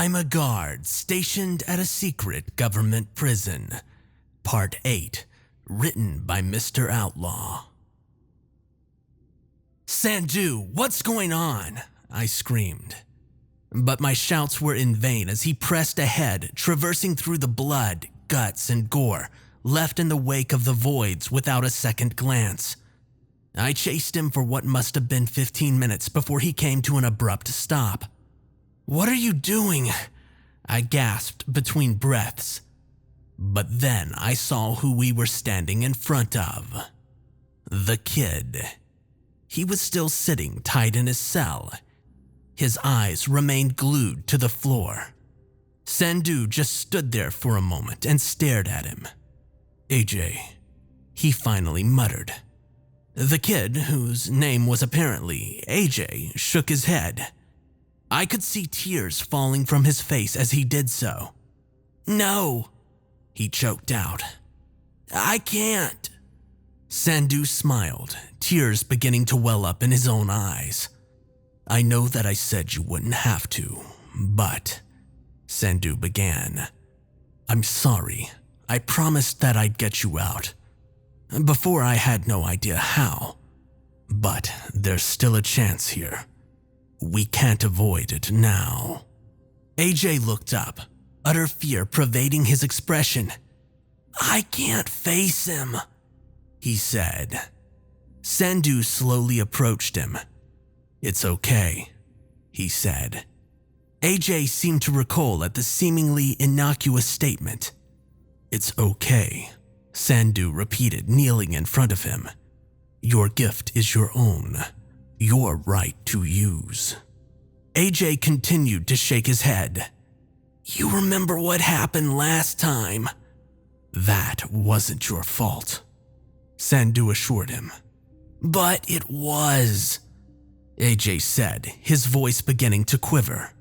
I'm a guard stationed at a secret government prison. Part 8, written by Mr. Outlaw. "Sandu, what's going on?" I screamed. But my shouts were in vain as he pressed ahead, traversing through the blood, guts, and gore left in the wake of the voids without a second glance. I chased him for what must have been 15 minutes before he came to an abrupt stop. "What are you doing?" I gasped between breaths. But then I saw who we were standing in front of. The kid. He was still sitting tight in his cell. His eyes remained glued to the floor. Sandu just stood there for a moment and stared at him. "Ajay," he finally muttered. The kid, whose name was apparently Ajay, shook his head. I could see tears falling from his face as he did so. "No," he choked out. "I can't." Sandu smiled, tears beginning to well up in his own eyes. "I know that I said you wouldn't have to, but," Sandu began, "I'm sorry. I promised that I'd get you out. Before I had no idea how. But there's still a chance here. We can't avoid it now." Ajay looked up, utter fear pervading his expression. "I can't face him," he said. Sandu slowly approached him. "It's okay," he said. Ajay seemed to recoil at the seemingly innocuous statement. "It's okay," Sandu repeated, kneeling in front of him. "Your gift is your own, your right to use." Ajay continued to shake his head. "You remember what happened last time?" "That wasn't your fault," Sandu assured him. "But it was," Ajay said, his voice beginning to quiver.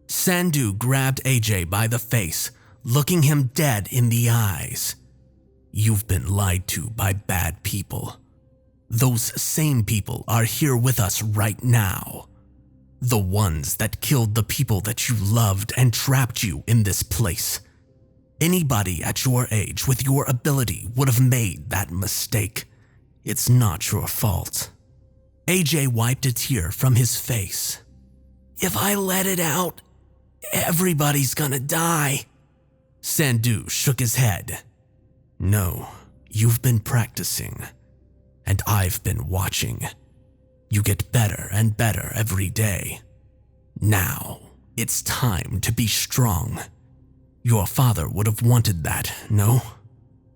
Sandu grabbed Ajay by the face, looking him dead in the eyes. "You've been lied to by bad people. Those same people are here with us right now. The ones that killed the people that you loved and trapped you in this place. Anybody at your age with your ability would have made that mistake. It's not your fault." Ajay wiped a tear from his face. "If I let it out, everybody's gonna die." Sandu shook his head. "No, you've been practicing, and I've been watching. You get better and better every day. Now, it's time to be strong. Your father would have wanted that, no?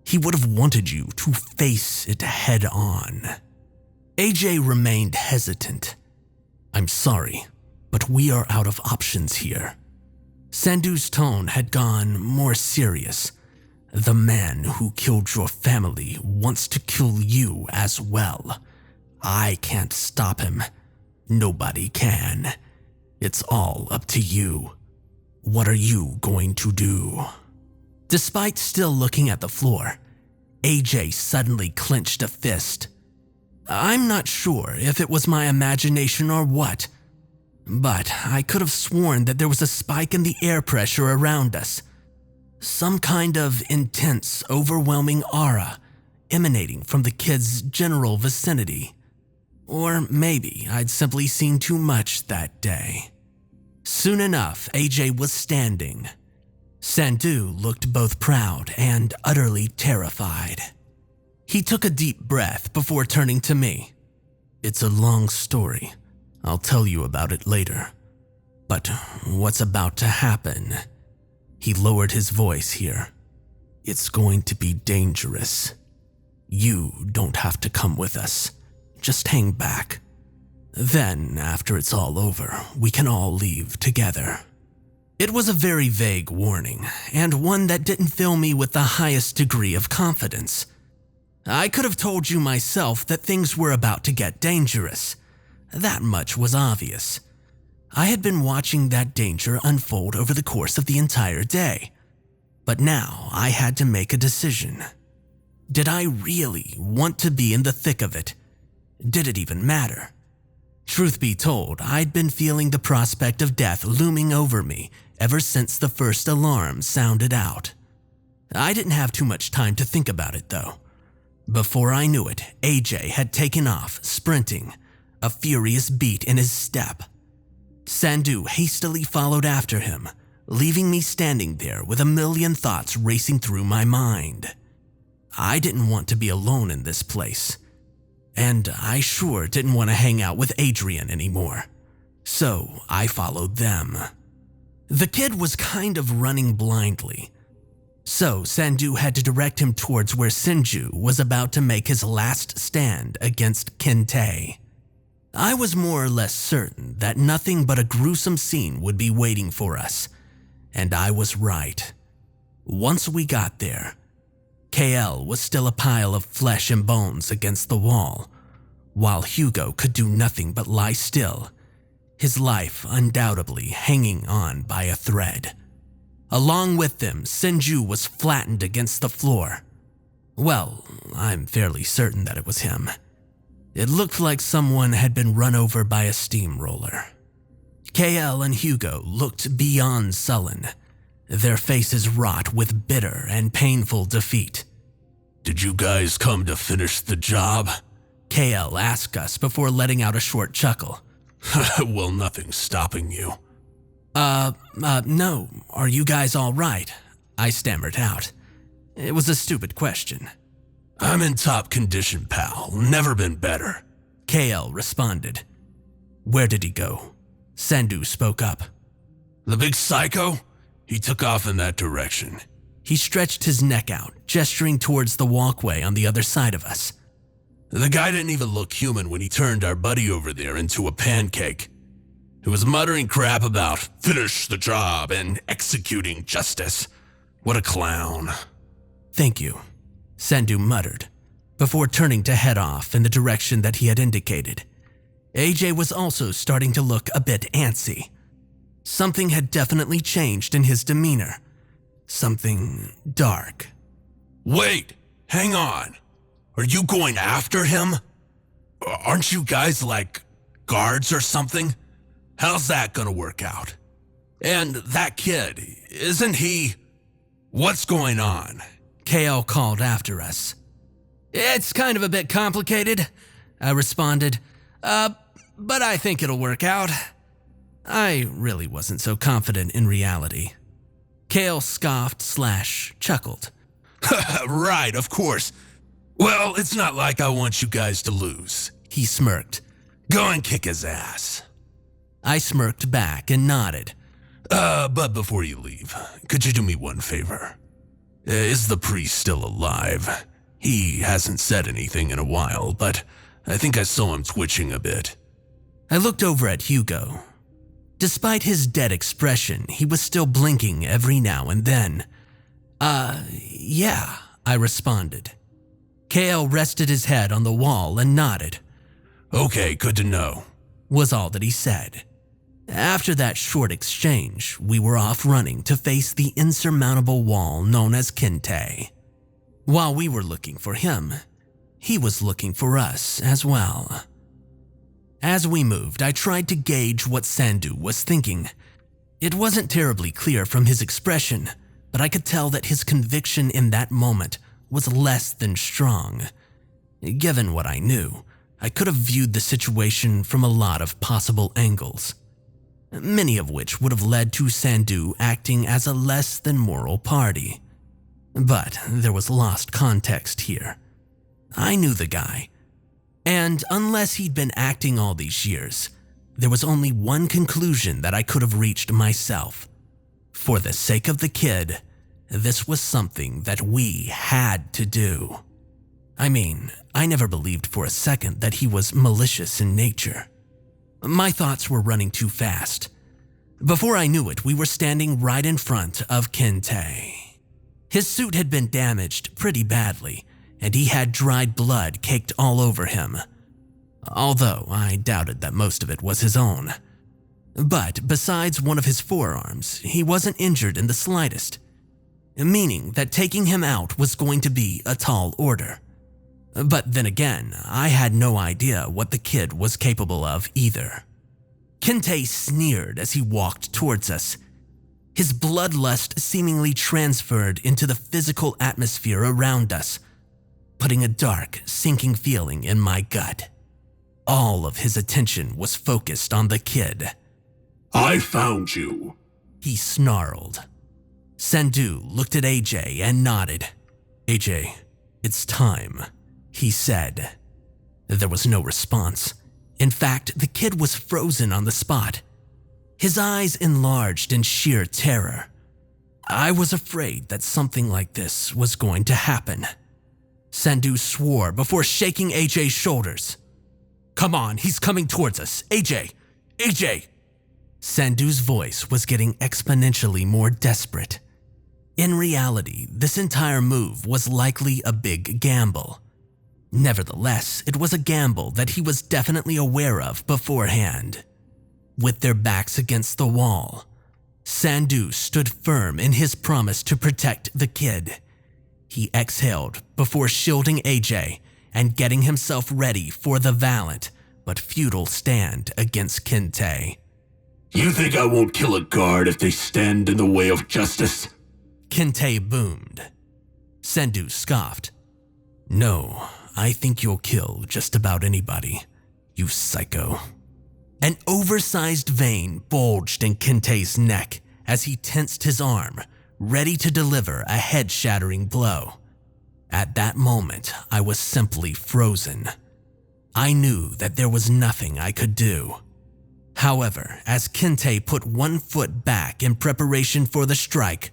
He would have wanted you to face it head on." Ajay remained hesitant. "I'm sorry, but we are out of options here." Sandu's tone had gone more serious. "The man who killed your family wants to kill you as well. I can't stop him. Nobody can. It's all up to you. What are you going to do?" Despite still looking at the floor, Ajay suddenly clenched a fist. I'm not sure if it was my imagination or what, but I could have sworn that there was a spike in the air pressure around us. Some kind of intense, overwhelming aura emanating from the kid's general vicinity. Or maybe I'd simply seen too much that day. Soon enough, Ajay was standing. Sandu looked both proud and utterly terrified. He took a deep breath before turning to me. "It's a long story. I'll tell you about it later. But what's about to happen?" He lowered his voice here. "It's going to be dangerous. You don't have to come with us. Just hang back. Then, after it's all over, we can all leave together." It was a very vague warning, and one that didn't fill me with the highest degree of confidence. I could have told you myself that things were about to get dangerous. That much was obvious. I had been watching that danger unfold over the course of the entire day. But now I had to make a decision. Did I really want to be in the thick of it? Did it even matter? Truth be told, I'd been feeling the prospect of death looming over me ever since the first alarm sounded out. I didn't have too much time to think about it, though. Before I knew it, Ajay had taken off, sprinting, a furious beat in his step. Sandu hastily followed after him, leaving me standing there with a million thoughts racing through my mind. I didn't want to be alone in this place, and I sure didn't want to hang out with Adrian anymore. So I followed them. The kid was kind of running blindly, so Sandu had to direct him towards where Sinju was about to make his last stand against Kinte. I was more or less certain that nothing but a gruesome scene would be waiting for us, and I was right. Once we got there, KL was still a pile of flesh and bones against the wall, while Hugo could do nothing but lie still, his life undoubtedly hanging on by a thread. Along with them, Sinju was flattened against the floor. Well, I'm fairly certain that it was him. It looked like someone had been run over by a steamroller. KL and Hugo looked beyond sullen, their faces wrought with bitter and painful defeat. "Did you guys come to finish the job?" KL asked us before letting out a short chuckle. "Well, nothing's stopping you." No. Are you guys all right?" I stammered out. It was a stupid question. "I'm in top condition, pal. Never been better," KL responded. "Where did he go?" Sandu spoke up. "The big psycho? He took off in that direction." He stretched his neck out, gesturing towards the walkway on the other side of us. "The guy didn't even look human when he turned our buddy over there into a pancake. He was muttering crap about finish the job and executing justice. What a clown." "Thank you," Sandu muttered, before turning to head off in the direction that he had indicated. Ajay was also starting to look a bit antsy. Something had definitely changed in his demeanor. Something dark. "Wait, hang on. Are you going after him? Aren't you guys like guards or something? How's that gonna work out? And that kid, isn't he? What's going on?" KL called after us. "It's kind of a bit complicated," I responded. But I think it'll work out." I really wasn't so confident in reality. KL scoffed / chuckled. "Right, of course. Well, it's not like I want you guys to lose." He smirked. "Go and kick his ass." I smirked back and nodded. But before you leave, could you do me one favor? Is the priest still alive? He hasn't said anything in a while, but I think I saw him twitching a bit." I looked over at Hugo. Despite his dead expression, he was still blinking every now and then. Yeah, I responded. KL rested his head on the wall and nodded. "Okay, good to know," was all that he said. After that short exchange, we were off running to face the insurmountable wall known as Kinte. While we were looking for him, he was looking for us as well. As we moved, I tried to gauge what Sandu was thinking. It wasn't terribly clear from his expression, but I could tell that his conviction in that moment was less than strong. Given what I knew, I could have viewed the situation from a lot of possible angles, many of which would have led to Sandu acting as a less than moral party. But there was lost context here. I knew the guy, and unless he'd been acting all these years, there was only one conclusion that I could have reached myself. For the sake of the kid, this was something that we had to do. I mean, I never believed for a second that he was malicious in nature. My thoughts were running too fast. Before I knew it, we were standing right in front of Kinte. His suit had been damaged pretty badly, and he had dried blood caked all over him. Although I doubted that most of it was his own. But besides one of his forearms, he wasn't injured in the slightest, meaning that taking him out was going to be a tall order. But then again, I had no idea what the kid was capable of either. Kinte sneered as he walked towards us. His bloodlust seemingly transferred into the physical atmosphere around us, putting a dark, sinking feeling in my gut. All of his attention was focused on the kid. I found you, he snarled. Sandu looked at Ajay and nodded. Ajay, it's time, he said. There was no response. In fact, the kid was frozen on the spot. His eyes enlarged in sheer terror. I was afraid that something like this was going to happen. Sandu swore before shaking Ajay's shoulders. Come on, he's coming towards us. Ajay! Ajay! Sandu's voice was getting exponentially more desperate. In reality, this entire move was likely a big gamble. Nevertheless, it was a gamble that he was definitely aware of beforehand. With their backs against the wall, Sandu stood firm in his promise to protect the kid. He exhaled before shielding Ajay and getting himself ready for the valiant but futile stand against Kinte. You think I won't kill a guard if they stand in the way of justice? Kinte boomed. Sandu scoffed. No, I think you'll kill just about anybody, you psycho. An oversized vein bulged in Kinte's neck as he tensed his arm, ready to deliver a head-shattering blow. At that moment, I was simply frozen. I knew that there was nothing I could do. However, as Kinte put one foot back in preparation for the strike,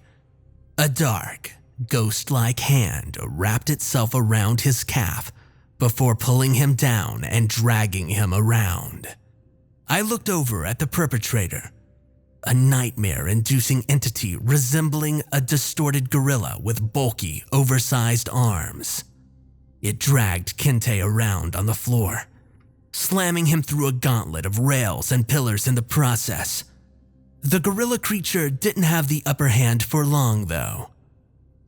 a dark, ghost-like hand wrapped itself around his calf before pulling him down and dragging him around. I looked over at the perpetrator, a nightmare-inducing entity resembling a distorted gorilla with bulky, oversized arms. It dragged Kinte around on the floor, slamming him through a gauntlet of rails and pillars in the process. The gorilla creature didn't have the upper hand for long, though.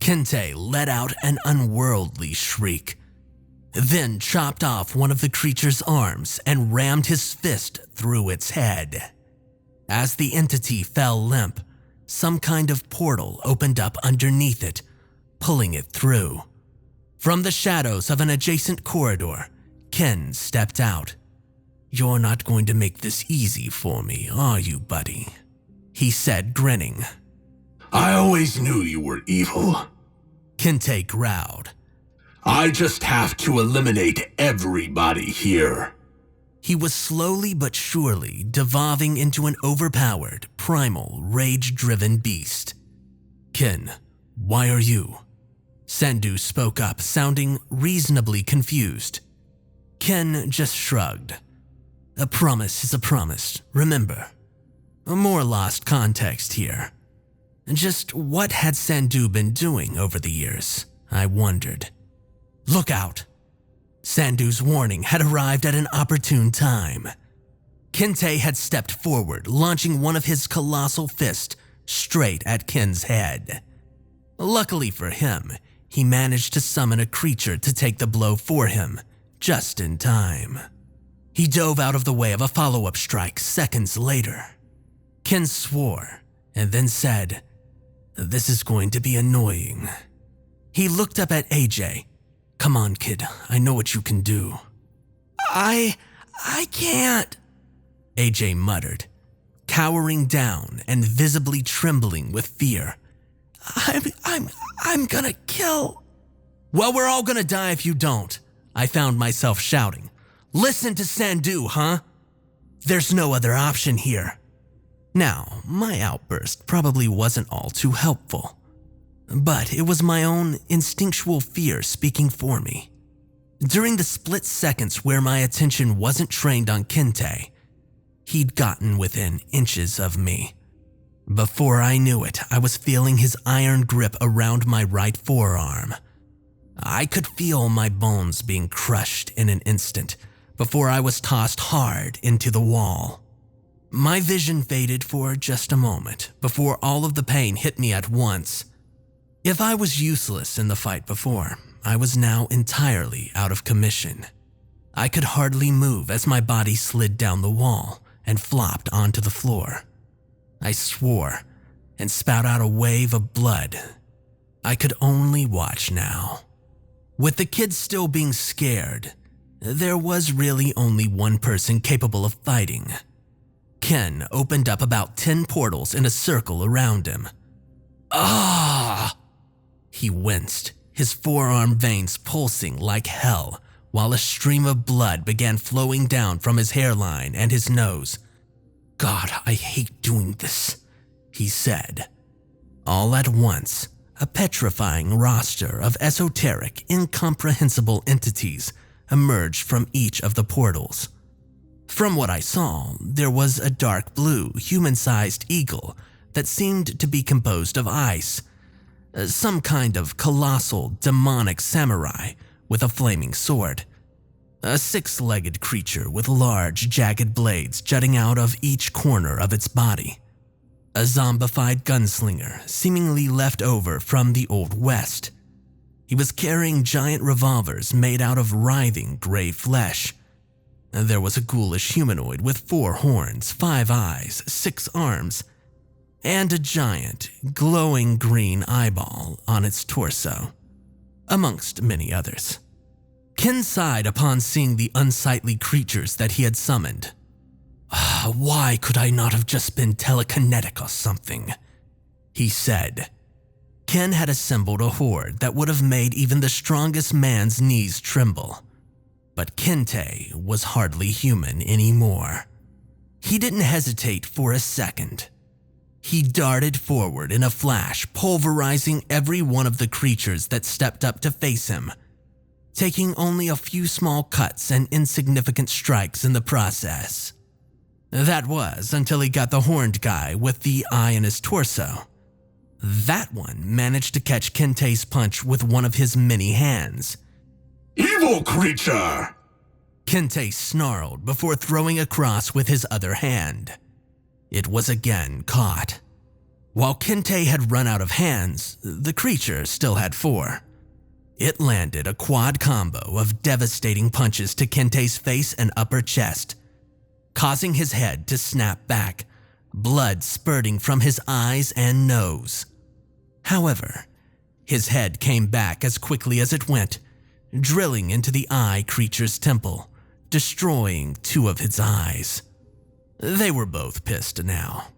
Kinte let out an unworldly shriek, then chopped off one of the creature's arms and rammed his fist through its head. As the entity fell limp, some kind of portal opened up underneath it, pulling it through. From the shadows of an adjacent corridor, Ken stepped out. You're not going to make this easy for me, are you, buddy? He said, grinning. I always knew you were evil. Kinte growled. I just have to eliminate everybody here. He was slowly but surely devolving into an overpowered, primal, rage-driven beast. Ken, why are you? Sandu spoke up, sounding reasonably confused. Ken just shrugged. A promise is a promise, remember. More lost context here. Just what had Sandu been doing over the years, I wondered. Look out! Sandu's warning had arrived at an opportune time. Kinte had stepped forward, launching one of his colossal fists straight at Ken's head. Luckily for him, he managed to summon a creature to take the blow for him, just in time. He dove out of the way of a follow-up strike seconds later. Ken swore and then said, "This is going to be annoying." He looked up at Ajay. Come on, kid, I know what you can do. I can't, Ajay muttered, cowering down and visibly trembling with fear. I'm gonna kill. Well, we're all gonna die if you don't, I found myself shouting. Listen to Sandu, huh? There's no other option here. Now, my outburst probably wasn't all too helpful. But it was my own instinctual fear speaking for me. During the split seconds where my attention wasn't trained on Kinte, he'd gotten within inches of me. Before I knew it, I was feeling his iron grip around my right forearm. I could feel my bones being crushed in an instant before I was tossed hard into the wall. My vision faded for just a moment before all of the pain hit me at once. If I was useless in the fight before, I was now entirely out of commission. I could hardly move as my body slid down the wall and flopped onto the floor. I swore and spat out a wave of blood. I could only watch now. With the kids still being scared, there was really only one person capable of fighting. Ken opened up about 10 portals in a circle around him. Ah! He winced, his forearm veins pulsing like hell, while a stream of blood began flowing down from his hairline and his nose. God, I hate doing this, he said. All at once, a petrifying roster of esoteric, incomprehensible entities emerged from each of the portals. From what I saw, there was a dark blue, human-sized eagle that seemed to be composed of ice, some kind of colossal, demonic samurai with a flaming sword, a 6-legged creature with large, jagged blades jutting out of each corner of its body, a zombified gunslinger seemingly left over from the Old West. He was carrying giant revolvers made out of writhing gray flesh. There was a ghoulish humanoid with 4 horns, 5 eyes, 6 arms, and a giant, glowing green eyeball on its torso, amongst many others. Ken sighed upon seeing the unsightly creatures that he had summoned. Why could I not have just been telekinetic or something? He said. Ken had assembled a horde that would have made even the strongest man's knees tremble. But Kinte was hardly human anymore. He didn't hesitate for a second. He darted forward in a flash, pulverizing every one of the creatures that stepped up to face him, taking only a few small cuts and insignificant strikes in the process. That was until he got the horned guy with the eye in his torso. That one managed to catch Kinte's punch with one of his many hands. Evil creature! Kinte snarled before throwing across with his other hand. It was again caught. While Kinte had run out of hands, the creature still had 4. It landed a quad combo of devastating punches to Kinte's face and upper chest, causing his head to snap back, blood spurting from his eyes and nose. However, his head came back as quickly as it went, drilling into the eye creature's temple, destroying 2 of its eyes. They were both pissed now.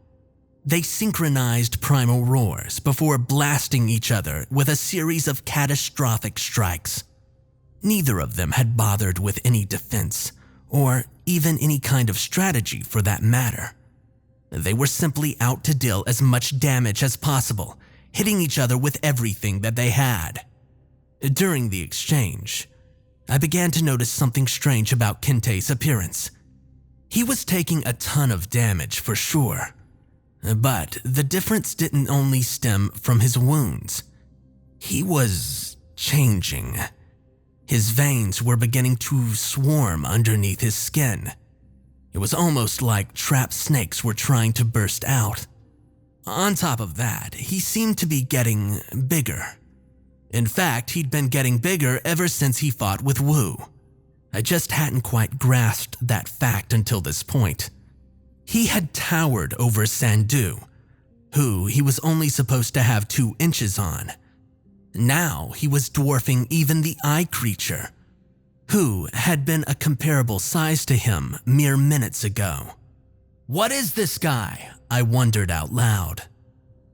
They synchronized primal roars before blasting each other with a series of catastrophic strikes. Neither of them had bothered with any defense, or even any kind of strategy for that matter. They were simply out to deal as much damage as possible, hitting each other with everything that they had. During the exchange, I began to notice something strange about Kinte's appearance. He was taking a ton of damage for sure, but the difference didn't only stem from his wounds. He was changing. His veins were beginning to swarm underneath his skin. It was almost like trapped snakes were trying to burst out. On top of that, he seemed to be getting bigger. In fact, he'd been getting bigger ever since he fought with Wu. I just hadn't quite grasped that fact until this point. He had towered over Sandu, who he was only supposed to have 2 inches on. Now he was dwarfing even the eye creature, who had been a comparable size to him mere minutes ago. What is this guy? I wondered out loud.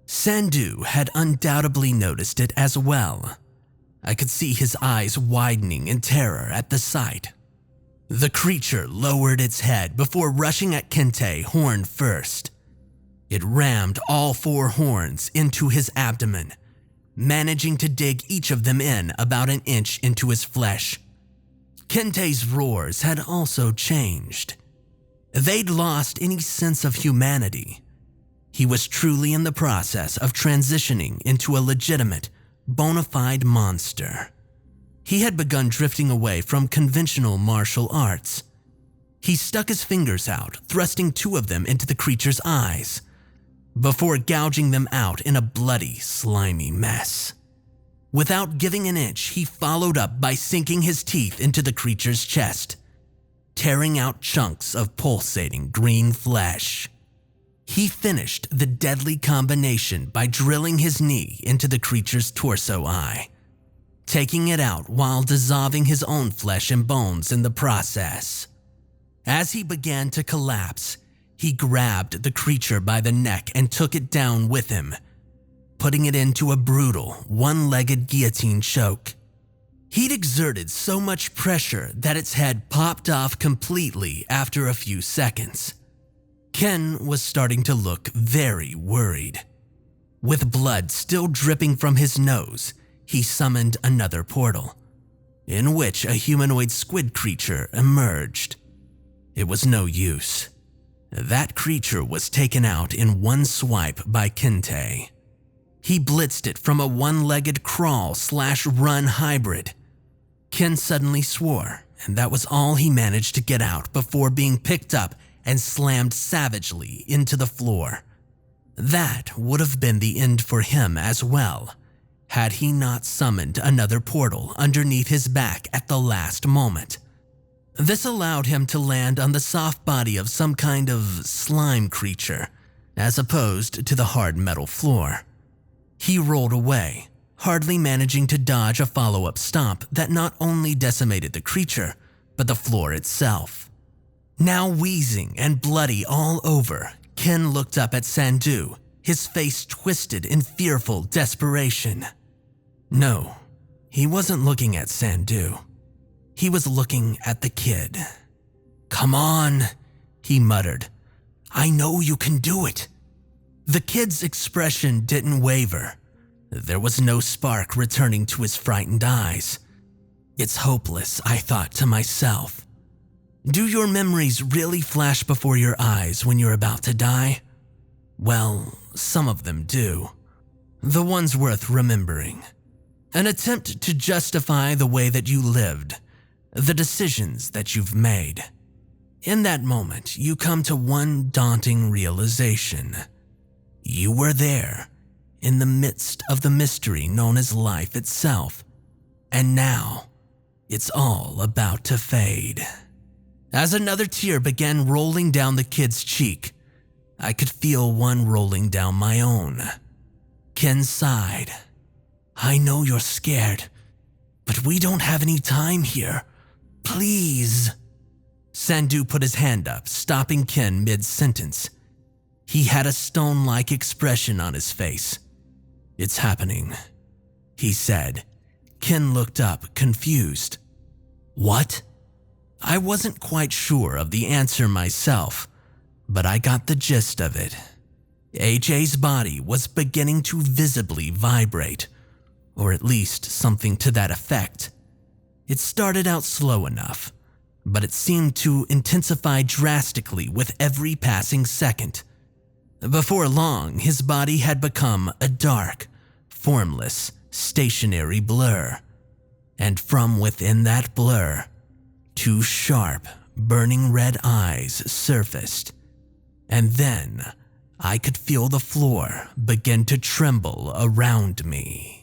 Sandu had undoubtedly noticed it as well. I could see his eyes widening in terror at the sight. The creature lowered its head before rushing at Kinte horn first. It rammed all 4 horns into his abdomen, managing to dig each of them in about an inch into his flesh. Kinte's roars had also changed. They'd lost any sense of humanity. He was truly in the process of transitioning into a legitimate, bona fide monster. He had begun drifting away from conventional martial arts. He stuck his fingers out, thrusting 2 of them into the creature's eyes, before gouging them out in a bloody, slimy mess. Without giving an inch, he followed up by sinking his teeth into the creature's chest, tearing out chunks of pulsating green flesh. He finished the deadly combination by drilling his knee into the creature's torso eye, taking it out while dissolving his own flesh and bones in the process. As he began to collapse, he grabbed the creature by the neck and took it down with him, putting it into a brutal, one-legged guillotine choke. He'd exerted so much pressure that its head popped off completely after a few seconds. Ken was starting to look very worried. With blood still dripping from his nose, he summoned another portal, in which a humanoid squid creature emerged. It was no use. That creature was taken out in one swipe by Kinte. He blitzed it from a one-legged crawl/run hybrid. Ken suddenly swore, and that was all he managed to get out before being picked up and slammed savagely into the floor. That would have been the end for him as well, had he not summoned another portal underneath his back at the last moment. This allowed him to land on the soft body of some kind of slime creature, as opposed to the hard metal floor. He rolled away, hardly managing to dodge a follow-up stomp that not only decimated the creature, but the floor itself. Now wheezing and bloody all over, Ken looked up at Sandu, his face twisted in fearful desperation. No, he wasn't looking at Sandu. He was looking at the kid. "Come on," he muttered. "I know you can do it." The kid's expression didn't waver. There was no spark returning to his frightened eyes. "It's hopeless," I thought to myself. Do your memories really flash before your eyes when you're about to die? Well, some of them do. The ones worth remembering. An attempt to justify the way that you lived, the decisions that you've made. In that moment, you come to one daunting realization. You were there, in the midst of the mystery known as life itself, and now it's all about to fade. As another tear began rolling down the kid's cheek, I could feel one rolling down my own. Ken sighed. "I know you're scared, but we don't have any time here. Please." Sandu put his hand up, stopping Ken mid-sentence. He had a stone-like expression on his face. "It's happening," he said. Ken looked up, confused. "What?" I wasn't quite sure of the answer myself, but I got the gist of it. Ajay's body was beginning to visibly vibrate, or at least something to that effect. It started out slow enough, but it seemed to intensify drastically with every passing second. Before long, his body had become a dark, formless, stationary blur, and from within that blur, two sharp, burning red eyes surfaced, and then I could feel the floor begin to tremble around me.